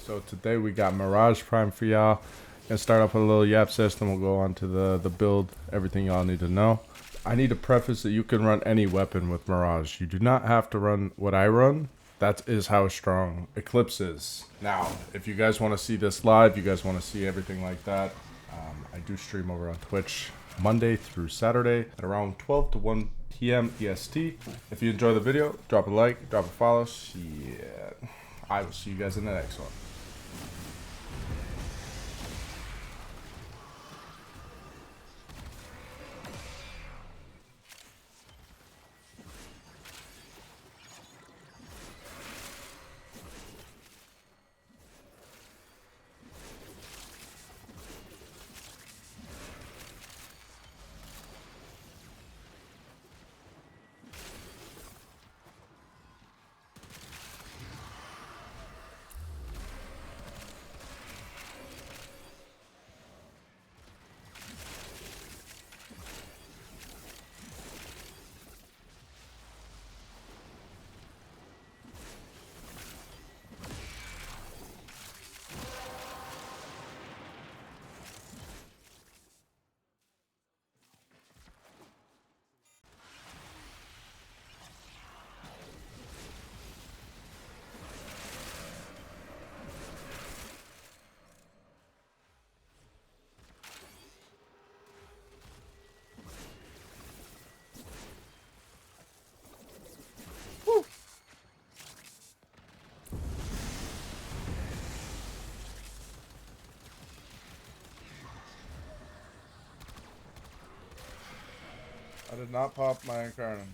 So today we got Mirage Prime for y'all. Gonna start off with a little Yap Sesh, then we'll go on to the build, everything y'all need to know. I need to preface that you can run any weapon with Mirage. You do not have to run what I run. That is how strong Eclipse is. Now, if you guys want to see this live, you guys want to see everything like that, I do stream over on Twitch Monday through Saturday at around 12 to 1 p.m. EST. If you enjoy the video, drop a like, drop a follow. Shit. I will see you guys in the next one. I did not pop my Incarnate.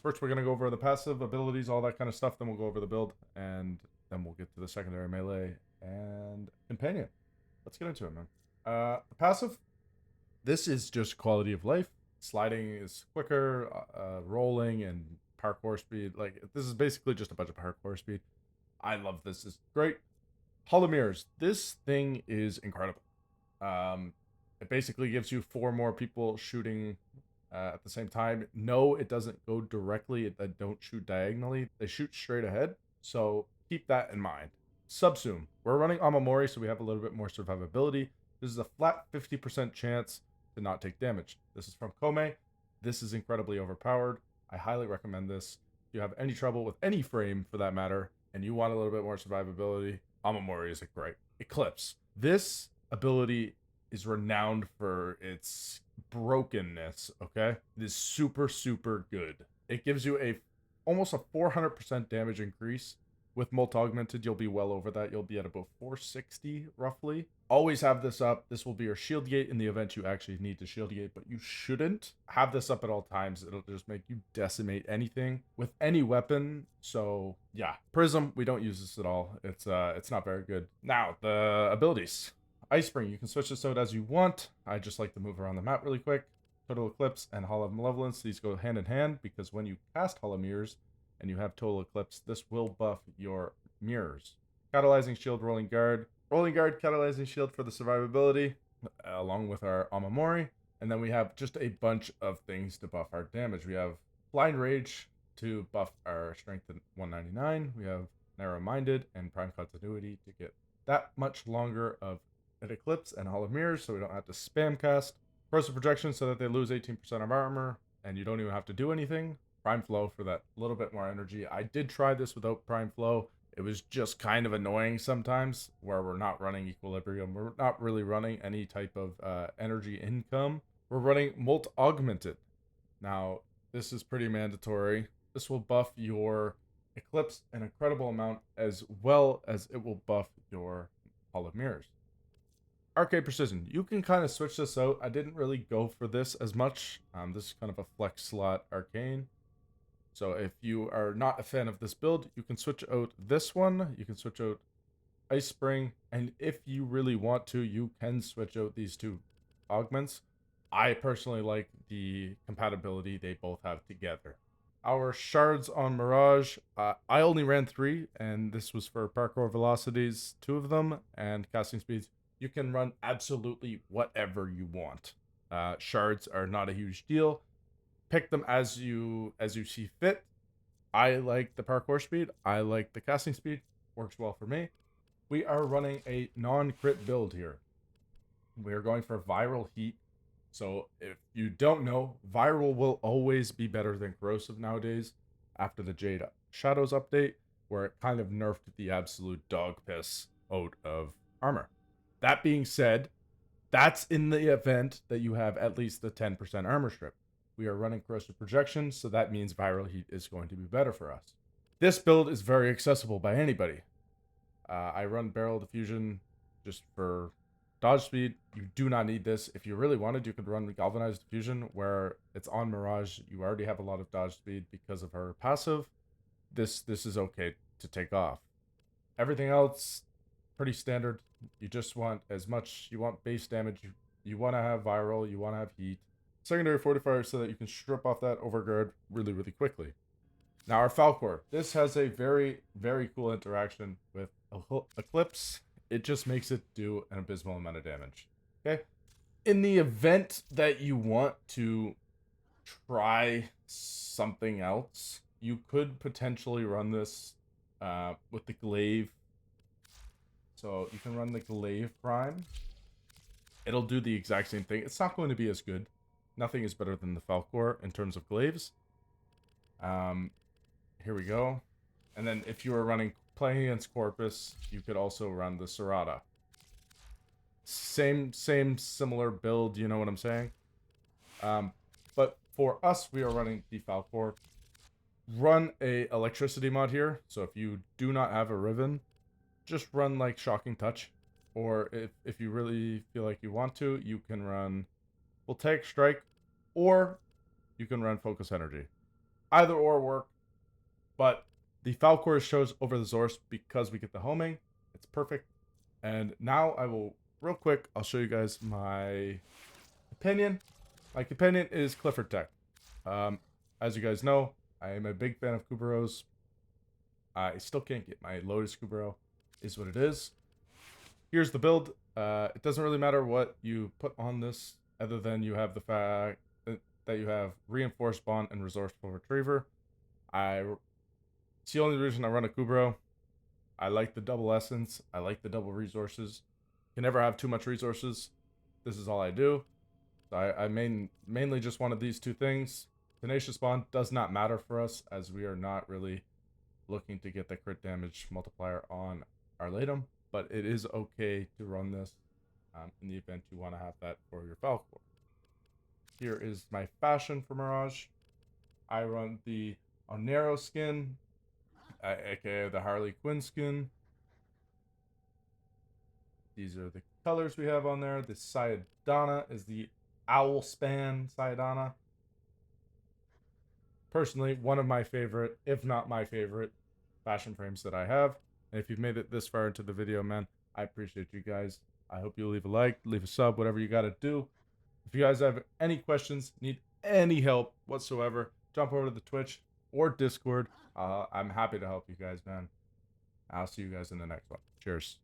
First, we're going to go over the passive abilities, all that kind of stuff. Then we'll go over the build, and then we'll get to the secondary melee and companion. Let's get into it, man. The passive, this is just quality of life. Sliding is quicker, rolling and parkour speed. Like, this is basically just a bunch of parkour speed. I love this. It's great. Hall of Mirrors. This thing is incredible. It basically gives you 4 more people shooting at the same time. No, it doesn't go directly. They don't shoot diagonally. They shoot straight ahead. So keep that in mind. Subsume. We're running Amamori, so we have a little bit more survivability. This is a flat 50% chance to not take damage. This is from Kome. This is incredibly overpowered. I highly recommend this. If you have any trouble with any frame, for that matter, and you want a little bit more survivability, Amamori is a great. Eclipse. This ability is renowned for its brokenness, okay? It is super, super good. It gives you almost a 400% damage increase. With Molt Augmented, you'll be well over that. You'll be at about 460, roughly. Always have this up. This will be your shield gate in the event you actually need to shield gate, but you shouldn't have this up at all times. It'll just make you decimate anything with any weapon. So, yeah. Prism, we don't use this at all. It's not very good. Now, the abilities. Ice Spring, you can switch this out as you want. I just like to move around the map really quick. Total Eclipse and Hall of Malevolence, these go hand in hand because when you cast Hall of Mirrors and you have Total Eclipse, this will buff your mirrors. Catalyzing Shield, Rolling Guard. Rolling Guard, Catalyzing Shield for the survivability, along with our Amamori. And then we have just a bunch of things to buff our damage. We have Blind Rage to buff our Strength at 199. We have Narrow Minded and Prime Continuity to get that much longer of an Eclipse and Hall of Mirrors, so we don't have to spam cast. Corrosive Projection, so that they lose 18% of armor, and you don't even have to do anything. Prime Flow for that little bit more energy. I did try this without Prime Flow. It was just kind of annoying sometimes where we're not running equilibrium. We're not really running any type of energy income. We're running molt augmented. Now, this is pretty mandatory. This will buff your Eclipse an incredible amount, as well as it will buff your Hall of Mirrors. Arcade Precision. You can kind of switch this out. I didn't really go for this as much. This is kind of a flex slot arcane. So if you are not a fan of this build, you can switch out this one. You can switch out Ice Spring. And if you really want to, you can switch out these two augments. I personally like the compatibility they both have together. Our shards on Mirage, I only ran 3, and this was for parkour velocities, 2 of them, and casting speeds. You can run absolutely whatever you want. Shards are not a huge deal. Pick them as you see fit. I like the parkour speed. I like the casting speed. Works well for me. We are running a non-crit build here. We are going for viral heat. So if you don't know, viral will always be better than corrosive nowadays after the Jade Shadows update, where it kind of nerfed the absolute dog piss out of armor. That being said, that's in the event that you have at least the 10% armor strip. We are running corrosive projection, so that means viral heat is going to be better for us. This build is very accessible by anybody. I run barrel diffusion just for dodge speed. You do not need this. If you really wanted, you could run galvanized diffusion, where it's on Mirage. You already have a lot of dodge speed because of her passive. This is okay to take off. Everything else, pretty standard. You just want as much, you want base damage, you want to have viral, you want to have heat. Secondary fortifier so that you can strip off that overguard really, really quickly. Now our Falcor. This has a very, very cool interaction with Eclipse. It just makes it do an abysmal amount of damage. Okay? In the event that you want to try something else, you could potentially run this with the glaive. So you can run the glaive prime. It'll do the exact same thing. It's not going to be as good. Nothing is better than the Falcor in terms of glaives. Here we go. And then if you were playing against Corpus, you could also run the Serrata. Same similar build, you know what I'm saying? But for us, we are running the Falcor. Run a electricity mod here. So if you do not have a Riven, just run like Shocking Touch. Or if you really feel like you want to, you can run Voltaic Strike, or you can run Focus Energy. Either or work, but the Falcor shows over the Zorse because we get the homing. It's perfect. And now I will, real quick, I'll show you guys my opinion. My companion is Clifford Tech. As you guys know, I am a big fan of Kuburos. I still can't get my Lotus Kuburo. Is what it is. Here's the build. It doesn't really matter what you put on this, other than you have the fact that you have Reinforced Bond and Resourceful Retriever. It's the only reason I run a Kuburo. I like the double essence. I like the double resources. You can never have too much resources. This is all I do. So I mainly just wanted these two things. Tenacious Bond does not matter for us, as we are not really looking to get the crit damage multiplier on our Latum. But it is okay to run this in the event you want to have that for your Falcor. Here is my fashion for Mirage. I run the Onero skin, aka the Harley Quinn skin. These are the colors we have on there. The Sayadana is the Owl Span Sayadana. Personally, one of my favorite, if not my favorite, fashion frames that I have. And if you've made it this far into the video, man, I appreciate you guys. I hope you leave a like, leave a sub, whatever you got to do. If you guys have any questions, need any help whatsoever, jump over to the Twitch or Discord. I'm happy to help you guys, man. I'll see you guys in the next one. Cheers.